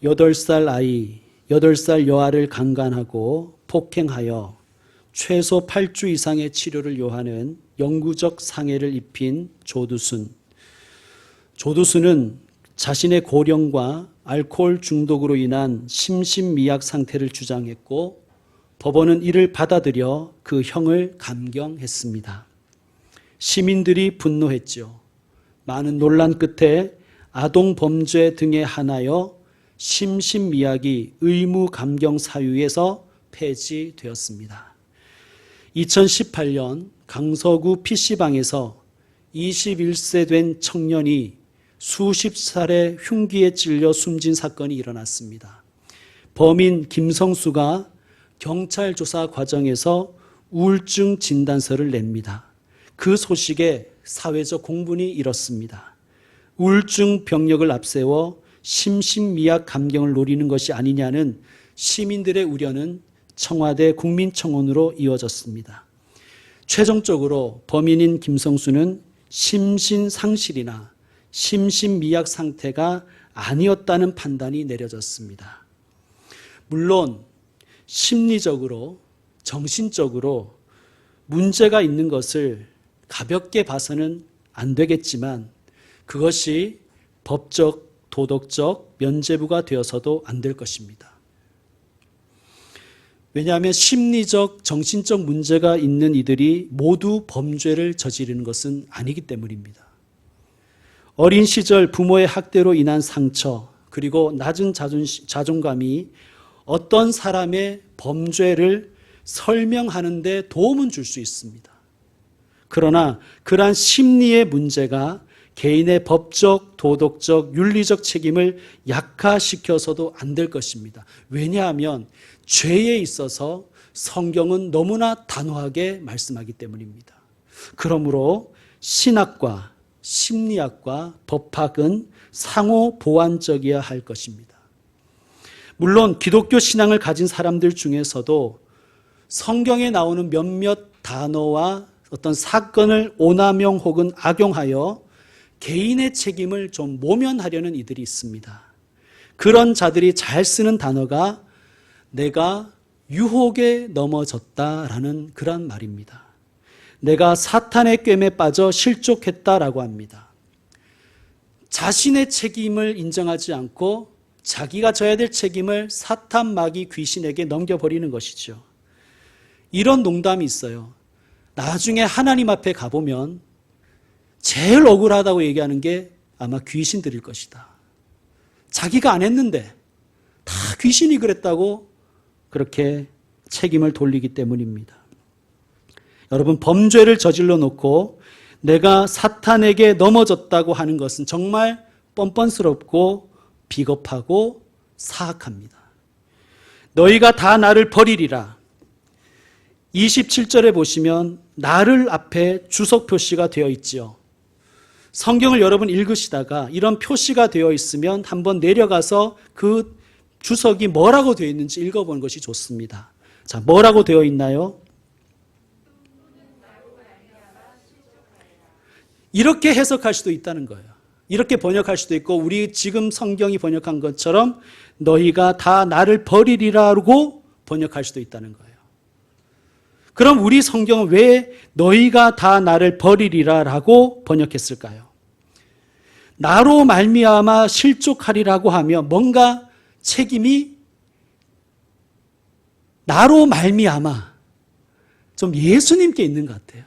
8살 아이, 8살 여아를 강간하고 폭행하여 최소 8주 이상의 치료를 요하는 영구적 상해를 입힌 조두순. 조두순은 자신의 고령과 알코올 중독으로 인한 심신미약 상태를 주장했고 법원은 이를 받아들여 그 형을 감경했습니다. 시민들이 분노했죠. 많은 논란 끝에 아동 범죄 등에 한하여 심신미약이 의무 감경 사유에서 폐지되었습니다. 2018년 강서구 PC방에서 21세 된 청년이 수십 차례 흉기에 찔려 숨진 사건이 일어났습니다. 범인 김성수가 경찰 조사 과정에서 우울증 진단서를 냅니다. 그 소식에 사회적 공분이 일었습니다. 우울증 병력을 앞세워 심신미약 감경을 노리는 것이 아니냐는 시민들의 우려는 청와대 국민청원으로 이어졌습니다. 최종적으로 범인인 김성수는 심신상실이나 심신미약 상태가 아니었다는 판단이 내려졌습니다. 물론 심리적으로, 정신적으로 문제가 있는 것을 가볍게 봐서는 안 되겠지만 그것이 법적, 도덕적 면죄부가 되어서도 안 될 것입니다. 왜냐하면 심리적, 정신적 문제가 있는 이들이 모두 범죄를 저지르는 것은 아니기 때문입니다. 어린 시절 부모의 학대로 인한 상처, 그리고 낮은 자존감이 어떤 사람의 범죄를 설명하는 데 도움은 줄 수 있습니다. 그러나 그러한 심리의 문제가 개인의 법적, 도덕적, 윤리적 책임을 약화시켜서도 안 될 것입니다. 왜냐하면 죄에 있어서 성경은 너무나 단호하게 말씀하기 때문입니다. 그러므로 신학과 심리학과 법학은 상호 보완적이어야 할 것입니다. 물론 기독교 신앙을 가진 사람들 중에서도 성경에 나오는 몇몇 단어와 어떤 사건을 오남용 혹은 악용하여 개인의 책임을 좀 모면하려는 이들이 있습니다. 그런 자들이 잘 쓰는 단어가 내가 유혹에 넘어졌다라는 그런 말입니다. 내가 사탄의 꿰매 빠져 실족했다라고 합니다. 자신의 책임을 인정하지 않고 자기가 져야 될 책임을 사탄, 마귀, 귀신에게 넘겨버리는 것이죠. 이런 농담이 있어요. 나중에 하나님 앞에 가보면 제일 억울하다고 얘기하는 게 아마 귀신들일 것이다. 자기가 안 했는데 다 귀신이 그랬다고 그렇게 책임을 돌리기 때문입니다. 여러분, 범죄를 저질러 놓고 내가 사탄에게 넘어졌다고 하는 것은 정말 뻔뻔스럽고 비겁하고 사악합니다. 너희가 다 나를 버리리라. 27절에 보시면 나를 앞에 주석 표시가 되어 있지요. 성경을 여러분 읽으시다가 이런 표시가 되어 있으면 한번 내려가서 그 주석이 뭐라고 되어 있는지 읽어보는 것이 좋습니다. 자, 뭐라고 되어 있나요? 이렇게 해석할 수도 있다는 거예요. 이렇게 번역할 수도 있고 우리 지금 성경이 번역한 것처럼 너희가 다 나를 버리리라고 번역할 수도 있다는 거예요. 그럼 우리 성경은 왜 너희가 다 나를 버리리라라고 번역했을까요? 나로 말미암아 실족하리라고 하면 뭔가 책임이 나로 말미암아 좀 예수님께 있는 것 같아요.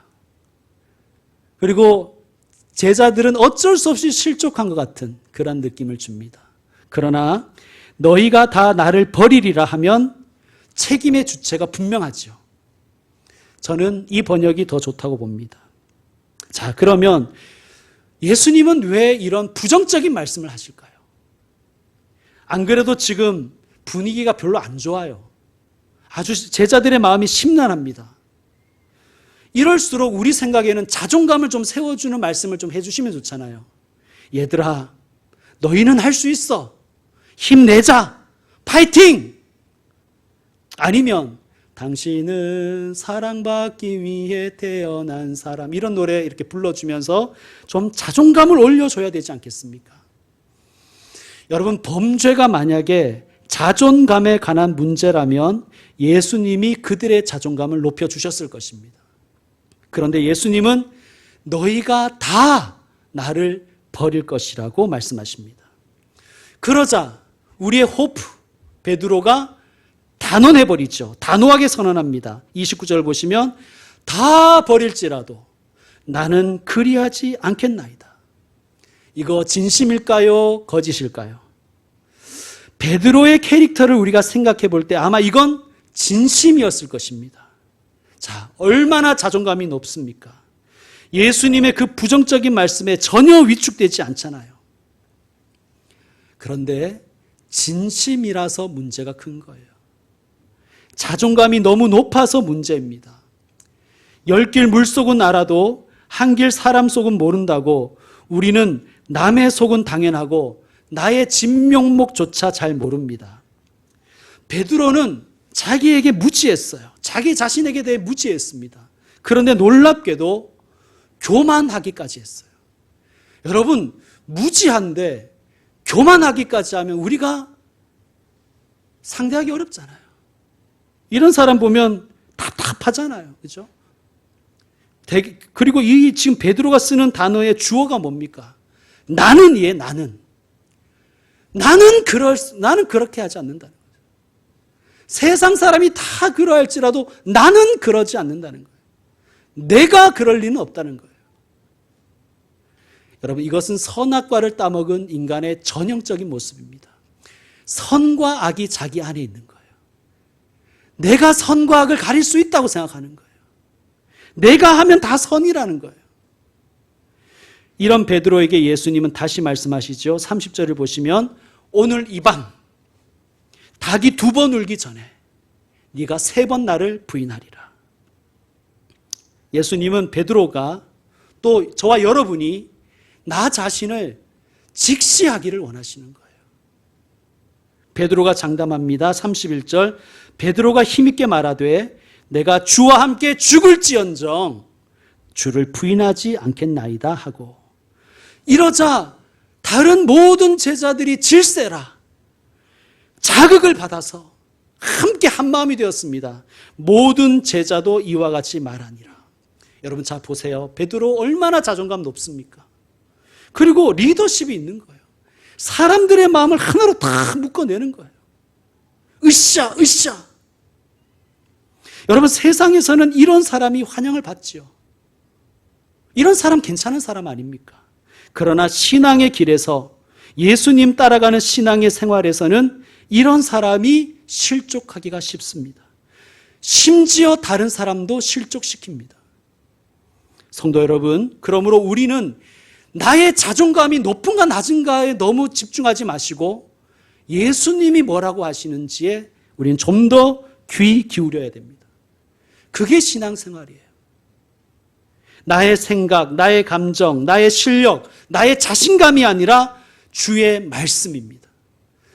그리고 제자들은 어쩔 수 없이 실족한 것 같은 그런 느낌을 줍니다. 그러나 너희가 다 나를 버리리라 하면 책임의 주체가 분명하죠. 저는 이 번역이 더 좋다고 봅니다. 자, 그러면 예수님은 왜 이런 부정적인 말씀을 하실까요? 안 그래도 지금 분위기가 별로 안 좋아요. 아주 제자들의 마음이 심란합니다. 이럴수록 우리 생각에는 자존감을 좀 세워주는 말씀을 좀 해주시면 좋잖아요. 얘들아, 너희는 할 수 있어. 힘내자. 파이팅! 아니면 당신은 사랑받기 위해 태어난 사람, 이런 노래 이렇게 불러주면서 좀 자존감을 올려줘야 되지 않겠습니까? 여러분, 범죄가 만약에 자존감에 관한 문제라면 예수님이 그들의 자존감을 높여주셨을 것입니다. 그런데 예수님은 너희가 다 나를 버릴 것이라고 말씀하십니다. 그러자 우리의 호프 베드로가 단언해버리죠. 단호하게 선언합니다. 29절 보시면 다 버릴지라도 나는 그리하지 않겠나이다. 이거 진심일까요? 거짓일까요? 베드로의 캐릭터를 우리가 생각해 볼 때 아마 이건 진심이었을 것입니다. 자, 얼마나 자존감이 높습니까? 예수님의 그 부정적인 말씀에 전혀 위축되지 않잖아요. 그런데 진심이라서 문제가 큰 거예요. 자존감이 너무 높아서 문제입니다. 10길 물속은 알아도 한 길 사람 속은 모른다고 우리는 남의 속은 당연하고 나의 진면목조차 잘 모릅니다. 베드로는 자기에게 무지했어요. 자기 자신에게 대해 무지했습니다. 그런데 놀랍게도 교만하기까지 했어요. 여러분, 무지한데 교만하기까지 하면 우리가 상대하기 어렵잖아요. 이런 사람 보면 답답하잖아요. 그렇죠? 그리고 이 지금 베드로가 쓰는 단어의 주어가 뭡니까? 나는이에요. 나는 그렇게 하지 않는다는 거예요. 세상 사람이 다 그러할지라도 나는 그러지 않는다는 거예요. 내가 그럴 리는 없다는 거예요. 여러분, 이것은 선악과를 따먹은 인간의 전형적인 모습입니다. 선과 악이 자기 안에 있는 거예요. 내가 선과 악을 가릴 수 있다고 생각하는 거예요. 내가 하면 다 선이라는 거예요. 이런 베드로에게 예수님은 다시 말씀하시죠. 30절을 보시면 오늘 이 밤 닭이 2번 울기 전에 네가 3번 나를 부인하리라. 예수님은 베드로가 또 저와 여러분이 나 자신을 직시하기를 원하시는 거예요. 베드로가 장담합니다. 31절 베드로가 힘있게 말하되 내가 주와 함께 죽을지언정 주를 부인하지 않겠나이다 하고, 이러자 다른 모든 제자들이 질세라 자극을 받아서 함께 한마음이 되었습니다. 모든 제자도 이와 같이 말하니라. 여러분, 자 보세요. 베드로 얼마나 자존감 높습니까? 그리고 리더십이 있는 거예요. 사람들의 마음을 하나로 다 묶어내는 거예요. 으쌰. 여러분, 세상에서는 이런 사람이 환영을 받지요. 이런 사람 괜찮은 사람 아닙니까? 그러나 신앙의 길에서 예수님 따라가는 신앙의 생활에서는 이런 사람이 실족하기가 쉽습니다. 심지어 다른 사람도 실족시킵니다. 성도 여러분, 그러므로 우리는 나의 자존감이 높은가 낮은가에 너무 집중하지 마시고 예수님이 뭐라고 하시는지에 우리는 좀 더 귀 기울여야 됩니다. 그게 신앙생활이에요. 나의 생각, 나의 감정, 나의 실력, 나의 자신감이 아니라 주의 말씀입니다.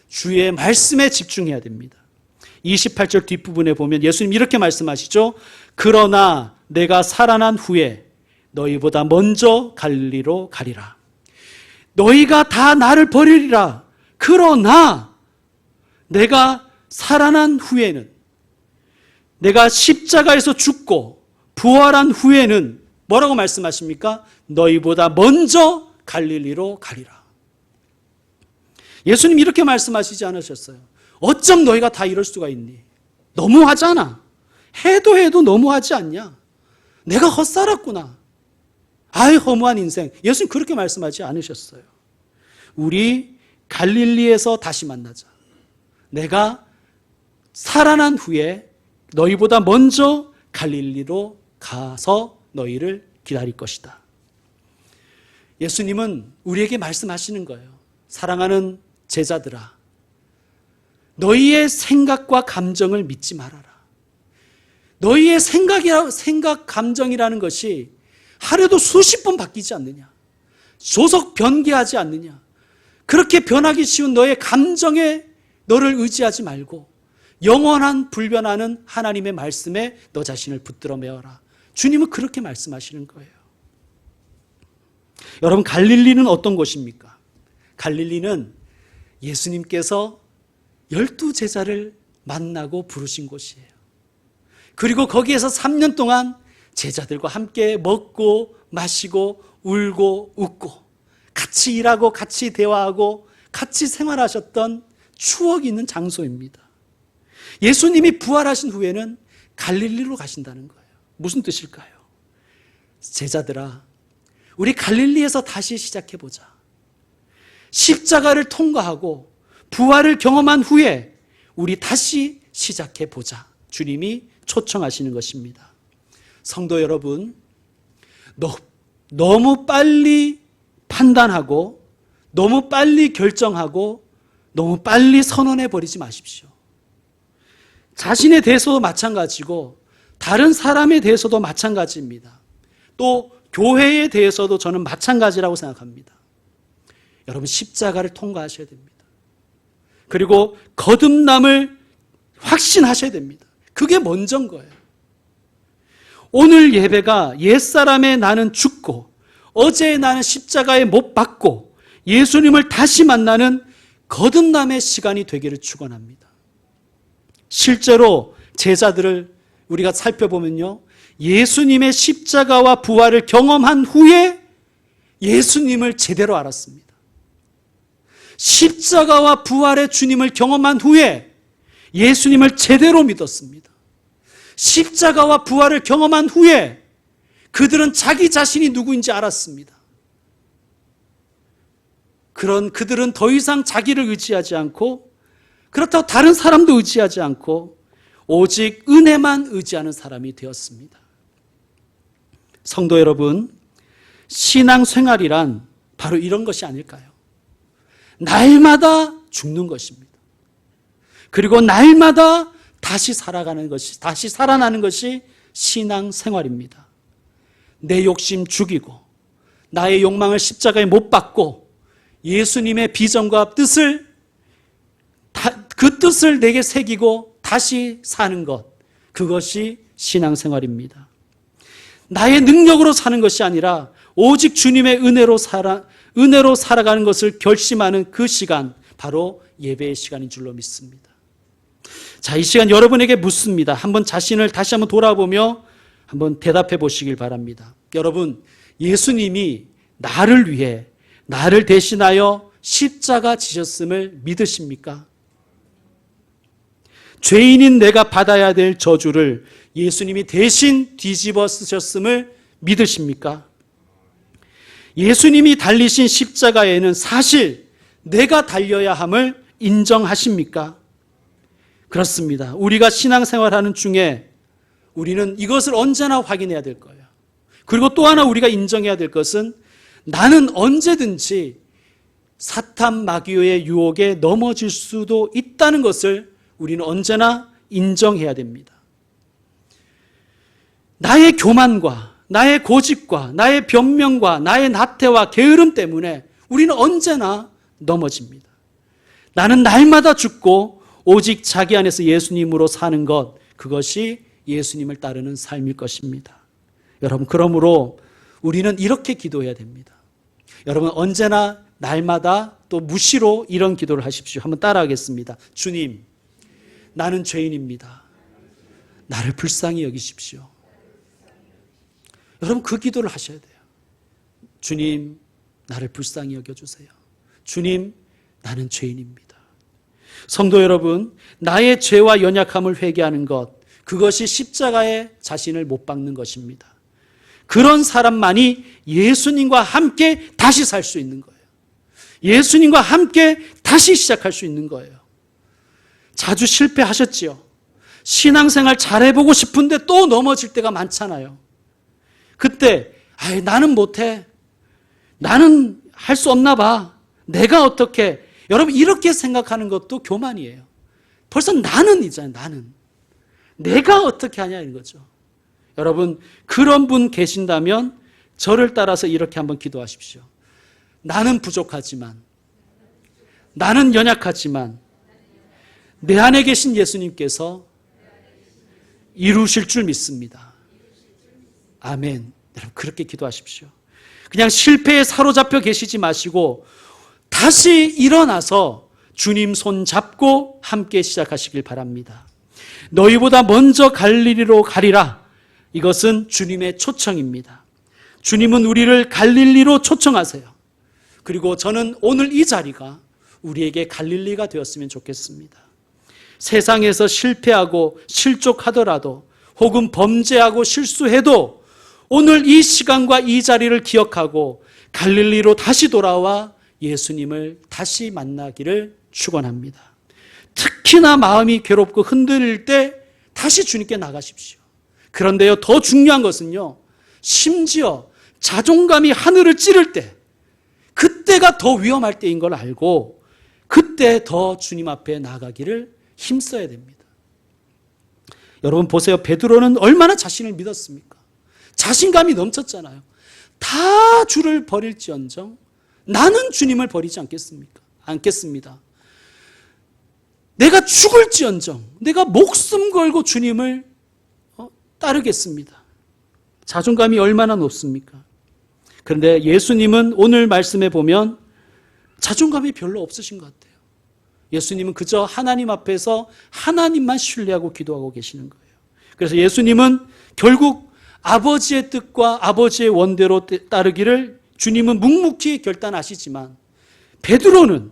주의 말씀에 집중해야 됩니다. 28절 뒷부분에 보면 예수님 이렇게 말씀하시죠. 그러나 내가 살아난 후에 너희보다 먼저 갈릴리로 가리라. 너희가 다 나를 버리리라. 그러나 내가 살아난 후에는, 내가 십자가에서 죽고 부활한 후에는 뭐라고 말씀하십니까? 너희보다 먼저 갈릴리로 가리라. 예수님 이렇게 말씀하시지 않으셨어요. 어쩜 너희가 다 이럴 수가 있니? 너무하잖아. 해도 너무하지 않냐? 내가 헛살았구나. 아이, 허무한 인생. 예수님 그렇게 말씀하지 않으셨어요. 우리 갈릴리에서 다시 만나자. 내가 살아난 후에 너희보다 먼저 갈릴리로 가서 너희를 기다릴 것이다. 예수님은 우리에게 말씀하시는 거예요. 사랑하는 제자들아, 너희의 생각과 감정을 믿지 말아라. 너희의 생각, 감정이라는 것이 하루에도 수십 번 바뀌지 않느냐? 조속 변개하지 않느냐? 그렇게 변하기 쉬운 너의 감정에 너를 의지하지 말고 영원한 불변하는 하나님의 말씀에 너 자신을 붙들어 메어라. 주님은 그렇게 말씀하시는 거예요. 여러분, 갈릴리는 어떤 곳입니까? 갈릴리는 예수님께서 12제자를 만나고 부르신 곳이에요. 그리고 거기에서 3년 동안 제자들과 함께 먹고 마시고 울고 웃고 같이 일하고 같이 대화하고 같이 생활하셨던 추억이 있는 장소입니다. 예수님이 부활하신 후에는 갈릴리로 가신다는 거예요. 무슨 뜻일까요? 제자들아, 우리 갈릴리에서 다시 시작해보자. 십자가를 통과하고 부활을 경험한 후에 우리 다시 시작해보자. 주님이 초청하시는 것입니다. 성도 여러분, 너무 빨리 판단하고 너무 빨리 결정하고 너무 빨리 선언해버리지 마십시오. 자신에 대해서도 마찬가지고 다른 사람에 대해서도 마찬가지입니다. 또 교회에 대해서도 저는 마찬가지라고 생각합니다. 여러분, 십자가를 통과하셔야 됩니다. 그리고 거듭남을 확신하셔야 됩니다. 그게 먼저인 거예요. 오늘 예배가 옛사람의 나는 죽고 어제의 나는 십자가에 못 박고 예수님을 다시 만나는 거듭남의 시간이 되기를 축원합니다. 실제로 제자들을 우리가 살펴보면요, 예수님의 십자가와 부활을 경험한 후에 예수님을 제대로 알았습니다. 십자가와 부활의 주님을 경험한 후에 예수님을 제대로 믿었습니다. 십자가와 부활을 경험한 후에 그들은 자기 자신이 누구인지 알았습니다. 그들은 더 이상 자기를 의지하지 않고 그렇다고 다른 사람도 의지하지 않고 오직 은혜만 의지하는 사람이 되었습니다. 성도 여러분, 신앙생활이란 바로 이런 것이 아닐까요? 날마다 죽는 것입니다. 그리고 날마다 다시 살아나는 것이 신앙생활입니다. 내 욕심 죽이고 나의 욕망을 십자가에 못 박고 예수님의 비전과 뜻을 그 뜻을 내게 새기고 다시 사는 것, 그것이 신앙생활입니다. 나의 능력으로 사는 것이 아니라 오직 주님의 은혜로 살아가는 것을 결심하는 그 시간, 바로 예배의 시간인 줄로 믿습니다. 자, 이 시간 여러분에게 묻습니다. 한번 자신을 다시 한번 돌아보며 한번 대답해 보시길 바랍니다. 여러분, 예수님이 나를 위해, 나를 대신하여 십자가 지셨음을 믿으십니까? 죄인인 내가 받아야 될 저주를 예수님이 대신 뒤집어 쓰셨음을 믿으십니까? 예수님이 달리신 십자가에는 사실 내가 달려야 함을 인정하십니까? 그렇습니다. 우리가 신앙생활하는 중에 우리는 이것을 언제나 확인해야 될 거예요. 그리고 또 하나 우리가 인정해야 될 것은 나는 언제든지 사탄 마귀의 유혹에 넘어질 수도 있다는 것을 우리는 언제나 인정해야 됩니다. 나의 교만과 나의 고집과 나의 변명과 나의 나태와 게으름 때문에 우리는 언제나 넘어집니다. 나는 날마다 죽고 오직 자기 안에서 예수님으로 사는 것, 그것이 예수님을 따르는 삶일 것입니다. 여러분, 그러므로 우리는 이렇게 기도해야 됩니다. 여러분, 언제나 날마다 또 무시로 이런 기도를 하십시오. 한번 따라하겠습니다. 주님, 나는 죄인입니다. 나를 불쌍히 여기십시오. 여러분, 그 기도를 하셔야 돼요. 주님, 나를 불쌍히 여겨주세요. 주님, 나는 죄인입니다. 성도 여러분, 나의 죄와 연약함을 회개하는 것, 그것이 십자가에 자신을 못 박는 것입니다. 그런 사람만이 예수님과 함께 다시 살 수 있는 거예요. 예수님과 함께 다시 시작할 수 있는 거예요. 자주 실패하셨지요. 신앙생활 잘해보고 싶은데 또 넘어질 때가 많잖아요. 그때 나는 못해. 나는 할 수 없나 봐. 내가 어떻게. 여러분, 이렇게 생각하는 것도 교만이에요. 벌써 나는 이잖아요. 나는. 내가 어떻게 하냐 이런 거죠. 여러분, 그런 분 계신다면 저를 따라서 이렇게 한번 기도하십시오. 나는 부족하지만, 나는 연약하지만 내 안에 계신 예수님께서 이루실 줄 믿습니다. 아멘. 여러분, 그렇게 기도하십시오. 그냥 실패에 사로잡혀 계시지 마시고 다시 일어나서 주님 손 잡고 함께 시작하시길 바랍니다. 너희보다 먼저 갈릴리로 가리라. 이것은 주님의 초청입니다. 주님은 우리를 갈릴리로 초청하세요. 그리고 저는 오늘 이 자리가 우리에게 갈릴리가 되었으면 좋겠습니다. 세상에서 실패하고 실족하더라도 혹은 범죄하고 실수해도 오늘 이 시간과 이 자리를 기억하고 갈릴리로 다시 돌아와 예수님을 다시 만나기를 축원합니다. 특히나 마음이 괴롭고 흔들릴 때 다시 주님께 나가십시오. 그런데요, 더 중요한 것은요, 심지어 자존감이 하늘을 찌를 때, 그때가 더 위험할 때인 걸 알고 그때 더 주님 앞에 나가기를 힘써야 됩니다. 여러분 보세요. 베드로는 얼마나 자신을 믿었습니까? 자신감이 넘쳤잖아요. 다 주를 버릴지언정 나는 주님을 버리지 않겠습니다. 내가 죽을지언정 내가 목숨 걸고 주님을 따르겠습니다. 자존감이 얼마나 높습니까? 그런데 예수님은 오늘 말씀에 보면 자존감이 별로 없으신 것 같아요. 예수님은 그저 하나님 앞에서 하나님만 신뢰하고 기도하고 계시는 거예요. 그래서 예수님은 결국 아버지의 뜻과 아버지의 원대로 따르기를 주님은 묵묵히 결단하시지만 베드로는,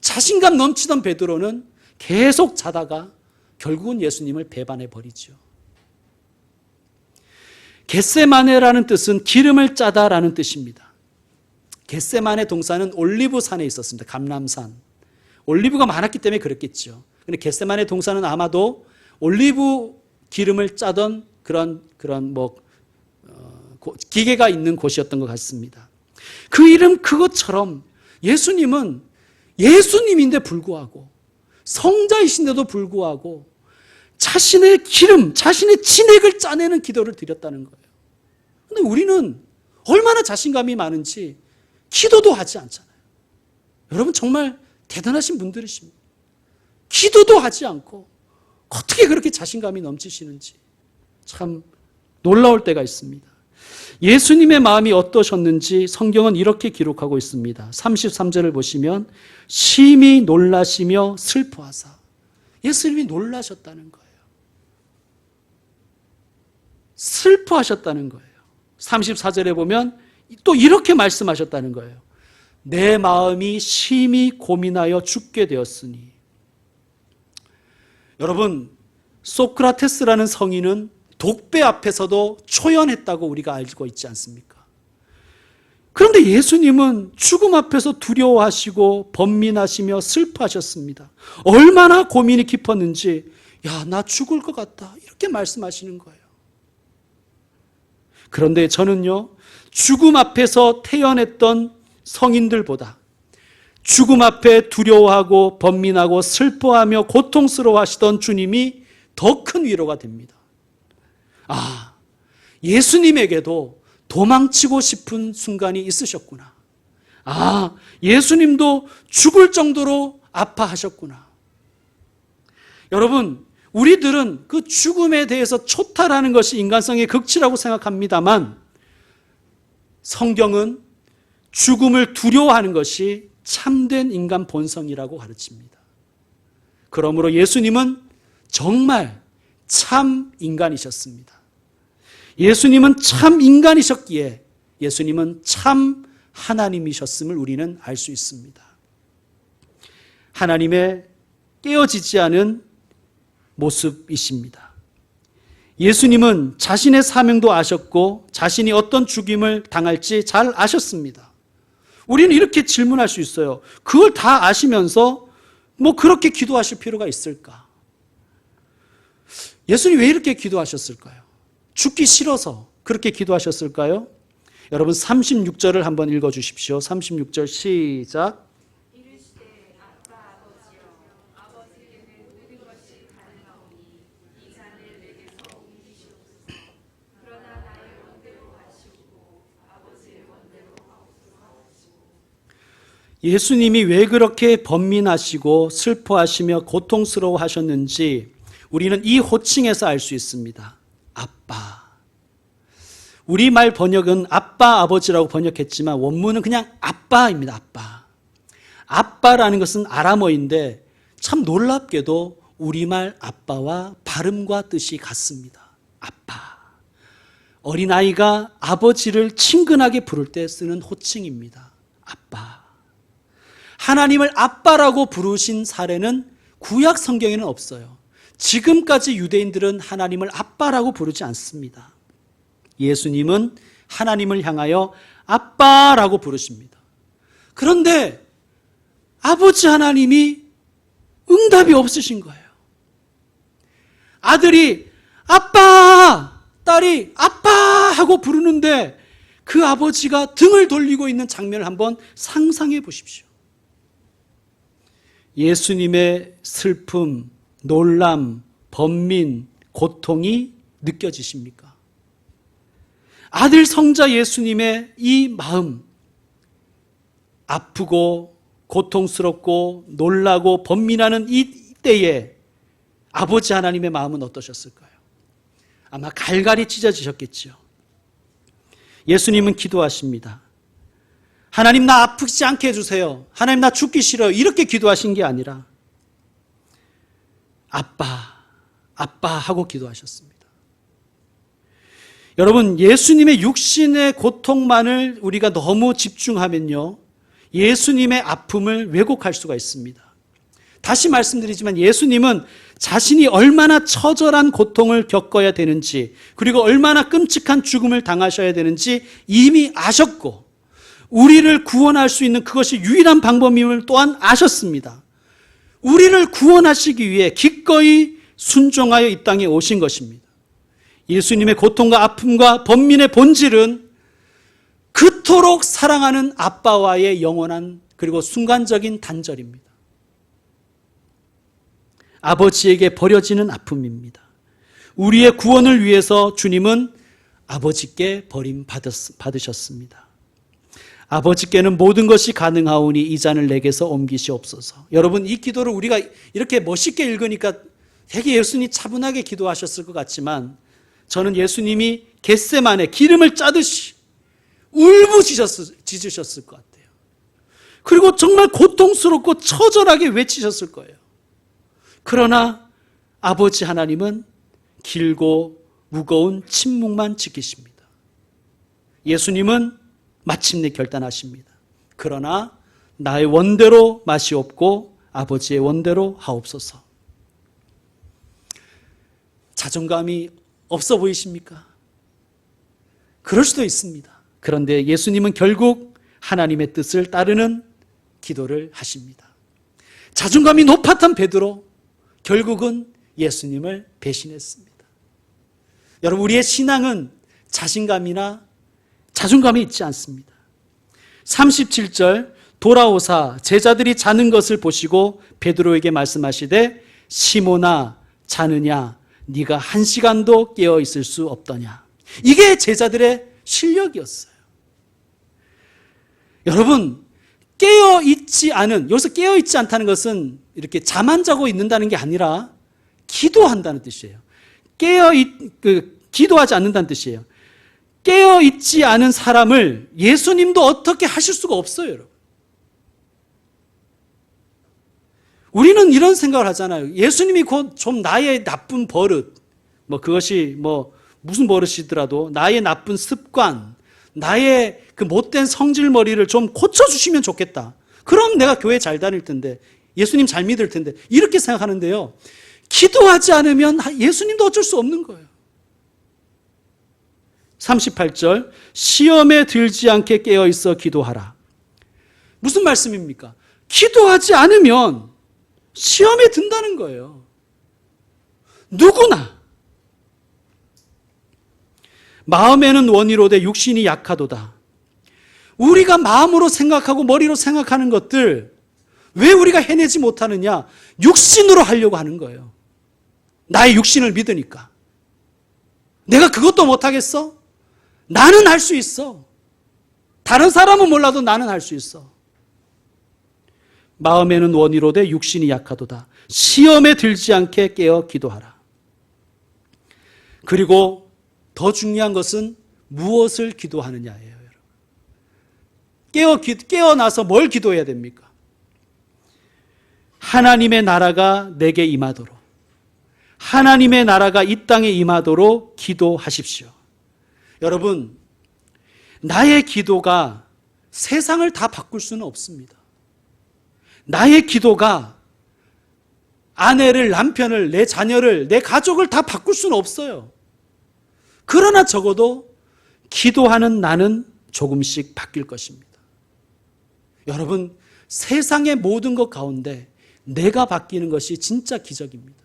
자신감 넘치던 베드로는 계속 자다가 결국은 예수님을 배반해 버리죠. 겟세마네라는 뜻은 기름을 짜다라는 뜻입니다. 겟세마네 동산은 올리브산에 있었습니다. 감람산. 올리브가 많았기 때문에 그랬겠죠. 근데 겟세마네 동산은 아마도 올리브 기름을 짜던 그런 기계가 있는 곳이었던 것 같습니다. 그 이름 그것처럼 예수님은 예수님인데 불구하고, 성자이신데도 불구하고 자신의 기름, 자신의 진액을 짜내는 기도를 드렸다는 거예요. 그런데 우리는 얼마나 자신감이 많은지 기도도 하지 않잖아요. 여러분 정말 대단하신 분들이십니다. 기도도 하지 않고 어떻게 그렇게 자신감이 넘치시는지 참 놀라울 때가 있습니다. 예수님의 마음이 어떠셨는지 성경은 이렇게 기록하고 있습니다. 33절을 보시면 심히 놀라시며 슬퍼하사. 예수님이 놀라셨다는 거예요. 슬퍼하셨다는 거예요. 34절에 보면 또 이렇게 말씀하셨다는 거예요. 내 마음이 심히 고민하여 죽게 되었으니. 여러분, 소크라테스라는 성인은 독배 앞에서도 초연했다고 우리가 알고 있지 않습니까? 그런데 예수님은 죽음 앞에서 두려워하시고 번민하시며 슬퍼하셨습니다. 얼마나 고민이 깊었는지, 야, 나 죽을 것 같다, 이렇게 말씀하시는 거예요. 그런데 저는요, 죽음 앞에서 태연했던 성인들보다 죽음 앞에 두려워하고 번민하고 슬퍼하며 고통스러워하시던 주님이 더 큰 위로가 됩니다. 아, 예수님에게도 도망치고 싶은 순간이 있으셨구나. 아, 예수님도 죽을 정도로 아파하셨구나. 여러분, 우리들은 그 죽음에 대해서 초탈하는 것이 인간성의 극치라고 생각합니다만 성경은 죽음을 두려워하는 것이 참된 인간 본성이라고 가르칩니다. 그러므로 예수님은 정말 참 인간이셨습니다. 예수님은 참 인간이셨기에 예수님은 참 하나님이셨음을 우리는 알 수 있습니다. 하나님의 깨어지지 않은 모습이십니다. 예수님은 자신의 사명도 아셨고 자신이 어떤 죽임을 당할지 잘 아셨습니다. 우리는 이렇게 질문할 수 있어요. 그걸 다 아시면서 그렇게 기도하실 필요가 있을까? 예수님 왜 이렇게 기도하셨을까요? 죽기 싫어서 그렇게 기도하셨을까요? 여러분 36절을 한번 읽어주십시오. 36절 시작. 예수님이 왜 그렇게 번민하시고 슬퍼하시며 고통스러워 하셨는지 우리는 이 호칭에서 알 수 있습니다. 아빠. 우리말 번역은 아빠, 아버지라고 번역했지만 원문은 그냥 아빠입니다. 아빠. 아빠라는 것은 아람어인데 참 놀랍게도 우리말 아빠와 발음과 뜻이 같습니다. 아빠. 어린아이가 아버지를 친근하게 부를 때 쓰는 호칭입니다. 아빠. 하나님을 아빠라고 부르신 사례는 구약 성경에는 없어요. 지금까지 유대인들은 하나님을 아빠라고 부르지 않습니다. 예수님은 하나님을 향하여 아빠라고 부르십니다. 그런데 아버지 하나님이 응답이 없으신 거예요. 아들이 아빠, 딸이 아빠 하고 부르는데 그 아버지가 등을 돌리고 있는 장면을 한번 상상해 보십시오. 예수님의 슬픔, 놀람, 번민, 고통이 느껴지십니까? 아들 성자 예수님의 이 마음, 아프고 고통스럽고 놀라고 번민하는 이 때에 아버지 하나님의 마음은 어떠셨을까요? 아마 갈갈이 찢어지셨겠죠. 예수님은 기도하십니다. 하나님 나 아프지 않게 해주세요. 하나님 나 죽기 싫어요. 이렇게 기도하신 게 아니라 아빠, 아빠 하고 기도하셨습니다. 여러분, 예수님의 육신의 고통만을 우리가 너무 집중하면요, 예수님의 아픔을 왜곡할 수가 있습니다. 다시 말씀드리지만 예수님은 자신이 얼마나 처절한 고통을 겪어야 되는지, 그리고 얼마나 끔찍한 죽음을 당하셔야 되는지 이미 아셨고, 우리를 구원할 수 있는 그것이 유일한 방법임을 또한 아셨습니다. 우리를 구원하시기 위해 기꺼이 순종하여 이 땅에 오신 것입니다. 예수님의 고통과 아픔과 번민의 본질은 그토록 사랑하는 아빠와의 영원한 그리고 순간적인 단절입니다. 아버지에게 버려지는 아픔입니다. 우리의 구원을 위해서 주님은 아버지께 버림받으셨습니다. 아버지께는 모든 것이 가능하오니 이 잔을 내게서 옮기시옵소서. 여러분, 이 기도를 우리가 이렇게 멋있게 읽으니까 되게 예수님이 차분하게 기도하셨을 것 같지만 저는 예수님이 겟세마네 기름을 짜듯이 울부짖으셨을 것 같아요. 그리고 정말 고통스럽고 처절하게 외치셨을 거예요. 그러나 아버지 하나님은 길고 무거운 침묵만 지키십니다. 예수님은 마침내 결단하십니다. 그러나 나의 원대로 마시옵고 아버지의 원대로 하옵소서. 자존감이 없어 보이십니까? 그럴 수도 있습니다. 그런데 예수님은 결국 하나님의 뜻을 따르는 기도를 하십니다. 자존감이 높았던 베드로 결국은 예수님을 배신했습니다. 여러분, 우리의 신앙은 자신감이나 자존감이 있지 않습니다. 37절 돌아오사 제자들이 자는 것을 보시고 베드로에게 말씀하시되 시몬아 자느냐 네가 1시간도 깨어 있을 수 없더냐. 이게 제자들의 실력이었어요. 여러분, 깨어있지 않은, 여기서 깨어있지 않다는 것은 이렇게 잠 안 자고 있는다는 게 아니라 기도한다는 뜻이에요. 기도하지 않는다는 뜻이에요. 깨어있지 않은 사람을 예수님도 어떻게 하실 수가 없어요, 여러분. 우리는 이런 생각을 하잖아요. 예수님이 곧 좀 나의 나쁜 버릇, 그것이 무슨 버릇이더라도 나의 나쁜 습관, 나의 그 못된 성질머리를 좀 고쳐주시면 좋겠다. 그럼 내가 교회 잘 다닐 텐데, 예수님 잘 믿을 텐데, 이렇게 생각하는데요. 기도하지 않으면 예수님도 어쩔 수 없는 거예요. 38절 시험에 들지 않게 깨어있어 기도하라. 무슨 말씀입니까? 기도하지 않으면 시험에 든다는 거예요. 누구나. 마음에는 원이로되 육신이 약하도다. 우리가 마음으로 생각하고 머리로 생각하는 것들 왜 우리가 해내지 못하느냐? 육신으로 하려고 하는 거예요. 나의 육신을 믿으니까. 내가 그것도 못하겠어? 나는 할 수 있어. 다른 사람은 몰라도 나는 할 수 있어. 마음에는 원이로되 육신이 약하도다. 시험에 들지 않게 깨어 기도하라. 그리고 더 중요한 것은 무엇을 기도하느냐예요. 깨어나서 뭘 기도해야 됩니까? 하나님의 나라가 내게 임하도록, 하나님의 나라가 이 땅에 임하도록 기도하십시오. 여러분, 나의 기도가 세상을 다 바꿀 수는 없습니다. 나의 기도가 아내를, 남편을, 내 자녀를, 내 가족을 다 바꿀 수는 없어요. 그러나 적어도 기도하는 나는 조금씩 바뀔 것입니다. 여러분, 세상의 모든 것 가운데 내가 바뀌는 것이 진짜 기적입니다.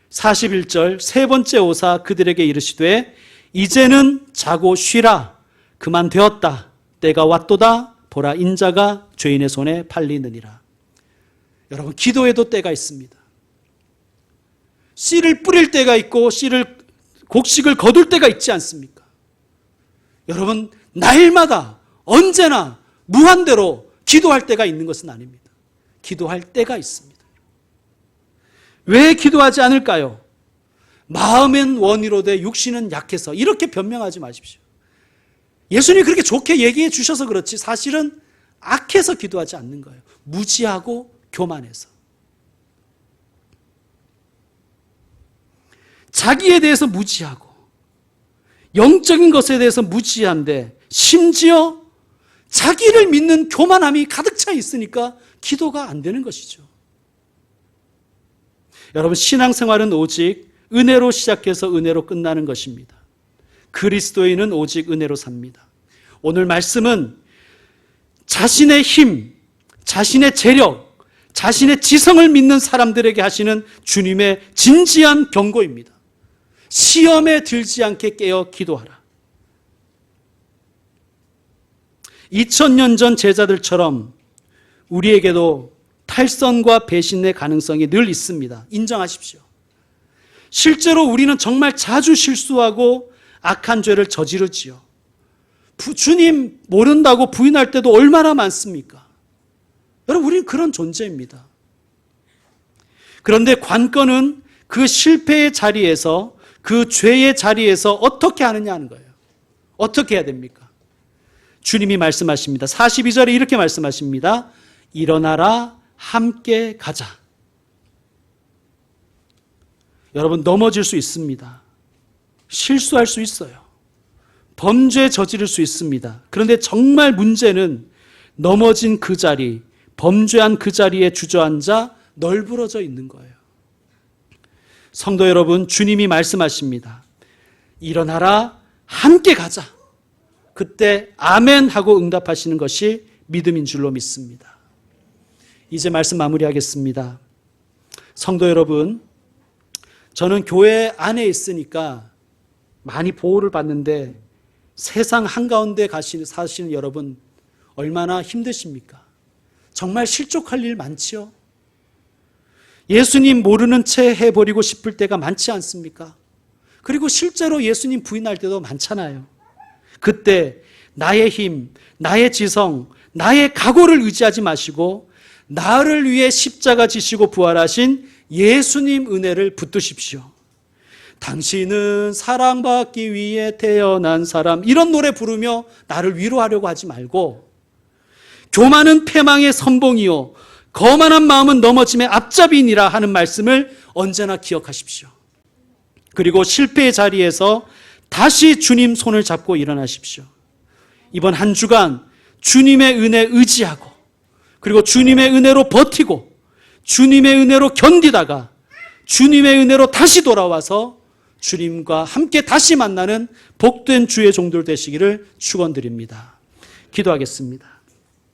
41절 세 번째 오사 그들에게 이르시되 이제는 자고 쉬라. 그만 되었다. 때가 왔도다. 보라, 인자가 죄인의 손에 팔리느니라. 여러분, 기도에도 때가 있습니다. 씨를 뿌릴 때가 있고 곡식을 거둘 때가 있지 않습니까? 여러분, 날마다 언제나 무한대로 기도할 때가 있는 것은 아닙니다. 기도할 때가 있습니다. 왜 기도하지 않을까요? 마음은 원이로되 육신은 약해서. 이렇게 변명하지 마십시오. 예수님이 그렇게 좋게 얘기해 주셔서 그렇지 사실은 악해서 기도하지 않는 거예요. 무지하고 교만해서. 자기에 대해서 무지하고 영적인 것에 대해서 무지한데 심지어 자기를 믿는 교만함이 가득 차 있으니까 기도가 안 되는 것이죠. 여러분, 신앙생활은 오직 은혜로 시작해서 은혜로 끝나는 것입니다. 그리스도인은 오직 은혜로 삽니다. 오늘 말씀은 자신의 힘, 자신의 재력, 자신의 지성을 믿는 사람들에게 하시는 주님의 진지한 경고입니다. 시험에 들지 않게 깨어 기도하라. 2000년 전 제자들처럼 우리에게도 탈선과 배신의 가능성이 늘 있습니다. 인정하십시오. 실제로 우리는 정말 자주 실수하고 악한 죄를 저지르지요. 주님 모른다고 부인할 때도 얼마나 많습니까? 여러분, 우리는 그런 존재입니다. 그런데 관건은 그 실패의 자리에서, 그 죄의 자리에서 어떻게 하느냐 하는 거예요. 어떻게 해야 됩니까? 주님이 말씀하십니다. 42절에 이렇게 말씀하십니다. 일어나라, 함께 가자. 여러분, 넘어질 수 있습니다. 실수할 수 있어요. 범죄 저지를 수 있습니다. 그런데 정말 문제는 넘어진 그 자리, 범죄한 그 자리에 주저앉아 널브러져 있는 거예요. 성도 여러분, 주님이 말씀하십니다. 일어나라, 함께 가자. 그때 아멘 하고 응답하시는 것이 믿음인 줄로 믿습니다. 이제 말씀 마무리하겠습니다. 성도 여러분, 저는 교회 안에 있으니까 많이 보호를 받는데 세상 한가운데 사시는 여러분 얼마나 힘드십니까? 정말 실족할 일 많지요? 예수님 모르는 채 해버리고 싶을 때가 많지 않습니까? 그리고 실제로 예수님 부인할 때도 많잖아요. 그때 나의 힘, 나의 지성, 나의 각오를 의지하지 마시고 나를 위해 십자가 지시고 부활하신 예수님 은혜를 붙드십시오. 당신은 사랑받기 위해 태어난 사람, 이런 노래 부르며 나를 위로하려고 하지 말고 교만은 패망의 선봉이요 거만한 마음은 넘어짐의 앞잡이니라 하는 말씀을 언제나 기억하십시오. 그리고 실패의 자리에서 다시 주님 손을 잡고 일어나십시오. 이번 한 주간 주님의 은혜 의지하고 그리고 주님의 은혜로 버티고 주님의 은혜로 견디다가 주님의 은혜로 다시 돌아와서 주님과 함께 다시 만나는 복된 주의 종들 되시기를 축원드립니다. 기도하겠습니다.